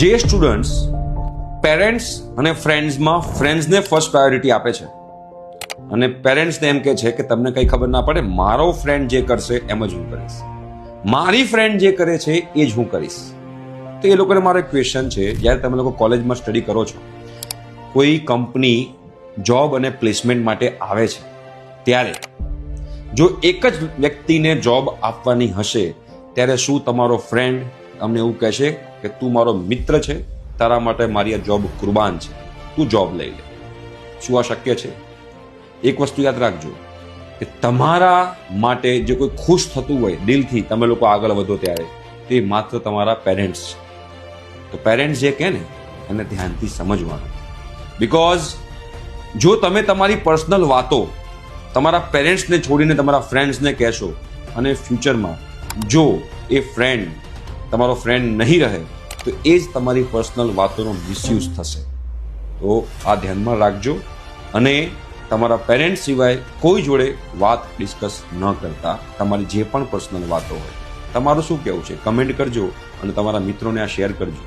જે students parents અને ફ્રેન્ડ્સમાં ફ્રેન્ડ્સને first priority આપે છે અને પેરેન્ટ્સને એમ કહે છે કે તમને કંઈ ખબર ના પડે, મારો ફ્રેન્ડ જે કરશે એમ જ હું કરીશ, મારી ફ્રેન્ડ જે કરે છે એ જ હું કરીશ. તો એ લોકોને મારો એક ક્વેશ્ચન છે, જ્યારે તમે લોકો કોલેજમાં સ્ટડી કરો છો, કોઈ કંપની જોબ અને પ્લેસમેન્ટ માટે આવે છે, ત્યારે જો એક જ વ્યક્તિને જોબ આપવાની હશે, ત્યારે શું તમારો ફ્રેન્ડ તમને એવું કહેશે કે તું મારો મિત્ર છે, તારા માટે મારી આ જોબ કુરબાન છે, તું જોબ લઈ લે? શું આ શક્ય છે? એક વસ્તુ યાદ રાખજો કે તમારા માટે જે કોઈ ખુશ થતું હોય દિલથી, તમે લોકો આગળ વધો ત્યારે, તે માત્ર તમારા પેરેન્ટ્સ છે. તો પેરેન્ટ્સ જે કહે ને એને ધ્યાનથી સમજવાનું. બિકોઝ જો તમે તમારી પર્સનલ વાતો તમારા પેરેન્ટ્સને છોડીને તમારા ફ્રેન્ડ્સને કહેશો અને ફ્યુચરમાં જો એ ફ્રેન્ડ તમારો ફ્રેન્ડ નહીં રહે, તો એ જ તમારી પર્સનલ વાતોનો મિસયુઝ થશે. તો આ ધ્યાનમાં રાખજો અને તમારા પેરેન્ટ્સ સિવાય કોઈ જોડે વાત ડિસ્કસ ન કરતા. તમારી જે પણ પર્સનલ વાતો હોય, તમારું શું કહેવું છે કમેન્ટ કરજો અને તમારા મિત્રોને આ શેર કરજો.